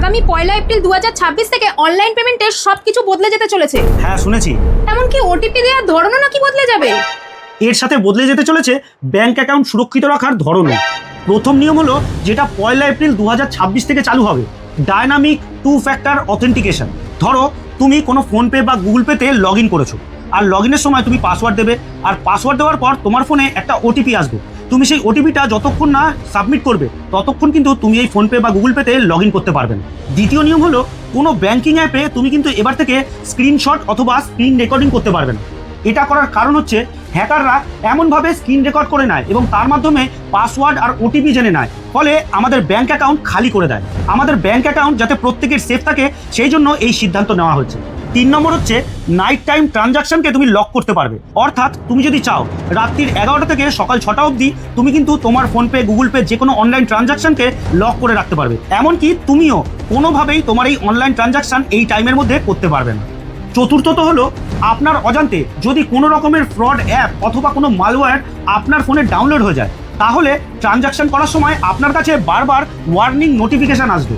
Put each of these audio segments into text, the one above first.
আগামী 1 এপ্রিল 2026 থেকে অনলাইন পেমেন্টে সবকিছু বদলে যেতে চলেছে। হ্যাঁ শুনেছি। এমনকি ওটিপি দেওয়ার ধরনও নাকি বদলে যাবে। এর সাথে বদলে যেতে চলেছে ব্যাংক অ্যাকাউন্ট সুরক্ষিত রাখার ধরনও। প্রথম নিয়ম হলো যেটা 1 এপ্রিল 2026 থেকে চালু হবে, ডায়নামিক 2 ফ্যাক্টর অথেন্টিকেশন। ধরো তুমি কোনো ফোনপে বা গুগল পেতে লগ ইন করেছো, আর লগ ইনের সময় তুমি পাসওয়ার্ড দেবে, আর পাসওয়ার্ড দেওয়ার পর তোমার ফোনে একটা ওটিপি আসবে। তুমি সেই ওটিপিটা যতক্ষণ না সাবমিট করবে ততক্ষণ কিন্তু তুমি এই ফোনপে বা গুগল পেতে লগ ইন করতে পারবে না। দ্বিতীয় নিয়ম হলো কোনো ব্যাংকিং অ্যাপে তুমি কিন্তু এবার থেকে স্ক্রিনশট অথবা স্ক্রিন রেকর্ডিং করতে পারবে না। এটা করার কারণ হচ্ছে হ্যাকাররা এমনভাবে স্ক্রিন রেকর্ড করে নেয় এবং তার মাধ্যমে পাসওয়ার্ড আর ওটিপি জেনে নেয়, ফলে আমাদের ব্যাংক অ্যাকাউন্ট খালি করে দেয়। আমাদের ব্যাংক অ্যাকাউন্ট যাতে প্রত্যেকের সেফ থাকে সেই জন্য এই সিদ্ধান্ত নেওয়া হচ্ছে। 3 নম্বর হচ্ছে নাইট টাইম ট্রানজাকশনকে তুমি লক করতে পারবে। অর্থাৎ তুমি যদি চাও রাত্রির 11টা থেকে সকাল 6টা অবধি তুমি কিন্তু তোমার ফোনপে গুগল পে যে কোনো অনলাইন ট্রানজাকশনকে লক করে রাখতে পারবে। এমনকি তুমিও কোনোভাবেই তোমার এই অনলাইন ট্রানজাকশন এই টাইমের মধ্যে করতে পারবে না। চতুর্থত হলো আপনার অজান্তে যদি কোনো রকমের ফ্রড অ্যাপ অথবা কোনো মালওয়্যার আপনার ফোনে ডাউনলোড হয়ে যায়, তাহলে ট্রানজাকশন করার সময় আপনার কাছে বারবার ওয়ার্নিং নোটিফিকেশান আসবে।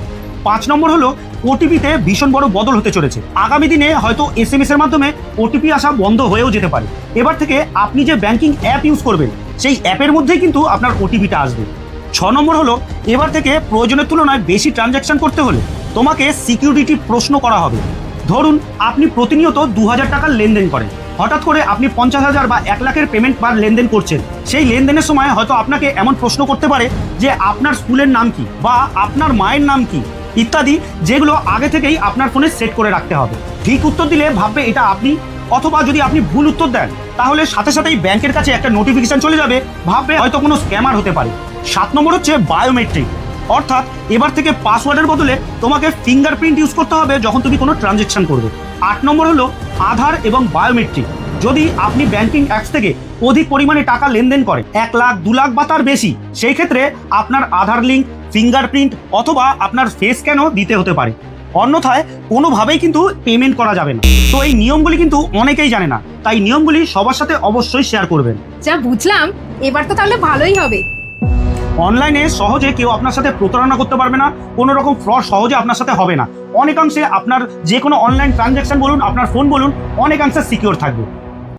5 নম্বর হলো ওটিপিতে ভীষণ বড় বদল হতে চলেছে। আগামী দিনে হয়তো SMS এর মাধ্যমে ওটিপি আসা বন্ধ হয়েও যেতে পারে। এবার থেকে আপনি যে ব্যাংকিং অ্যাপ ইউজ করবেন সেই অ্যাপের মধ্যেই কিন্তু আপনার ওটিপিটা আসবে। 6 নম্বর হলো এবার থেকে প্রয়োজনের তুলনায় বেশি ট্রানজাকশন করতে হলে তোমাকে সিকিউরিটি প্রশ্ন করা হবে। ধরুন আপনি প্রতিনিয়ত 2000 টাকার লেনদেন করেন, হঠাৎ করে আপনি 50,000 বা 1 লাখের পেমেন্ট বা লেনদেন করছেন। সেই লেনদেনের সময় হয়তো আপনাকে এমন প্রশ্ন করতে পারে যে আপনার স্কুলের নাম কি বা আপনার মায়ের নাম কি ইত্যাদি, যেগুলো আগে থেকেই আপনার ফোনে সেট করে রাখতে হবে। ঠিক উত্তর দিলে ভাববে এটা আপনি, অথবা যদি আপনি ভুল উত্তর দেন তাহলে সাথে সাথেই ব্যাংকের কাছে একটা নোটিফিকেশন চলে যাবে, ভাববে হয়তো কোনো স্ক্যামার হতে পারে। 7 নম্বর হচ্ছে বায়োমেট্রিক। অর্থাৎ এবার থেকে পাসওয়ার্ডের বদলে তোমাকে ফিঙ্গারপ্রিন্ট ইউজ করতে হবে যখন তুমি কোনো ট্রানজ্যাকশন করবে। 8 নম্বর হলো আধার এবং বায়োমেট্রিক। যদি আপনি ব্যাংকিং অ্যাপস থেকে অধিক পরিমাণে টাকা লেনদেন করেন, 1 লাখ 2 লাখ বা তার বেশি, সেই ক্ষেত্রে আপনার আধার লিঙ্ক, ফিঙ্গারপ্রিন্ট অথবা আপনার ফেস স্ক্যানও দিতে হতে পারে। অন্যথায় কোনোভাবেই কিন্তু পেমেন্ট করা যাবে না। তো এই নিয়মগুলি কিন্তু অনেকেই জানে না, তাই নিয়মগুলি সবার সাথে অবশ্যই শেয়ার করবেন। যা বুঝলাম, এবার তো তাহলে ভালোই হবে। অনলাইনে সহজে কেউ আপনার সাথে প্রতারণা করতে পারবে না, কোনো রকম ফ্রড সহজে আপনার সাথে হবে না। অনেকাংশে আপনার যে কোনো অনলাইন ট্রানজ্যাকশন বলুন, আপনার ফোন বলুন, অনেকাংশে সিকিউর থাকবে।